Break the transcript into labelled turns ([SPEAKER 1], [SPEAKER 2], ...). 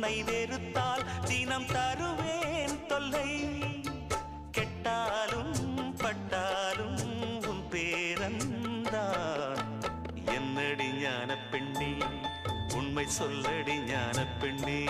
[SPEAKER 1] உன்னை வெறுத்தால் தினம் தருவேன் தொல்லை. கெட்டாலும் பட்டாலும் உன் பேரந்தான். என்னடி ஞான பெண்ணே, உண்மை சொல்லடி ஞான பெண்ணே.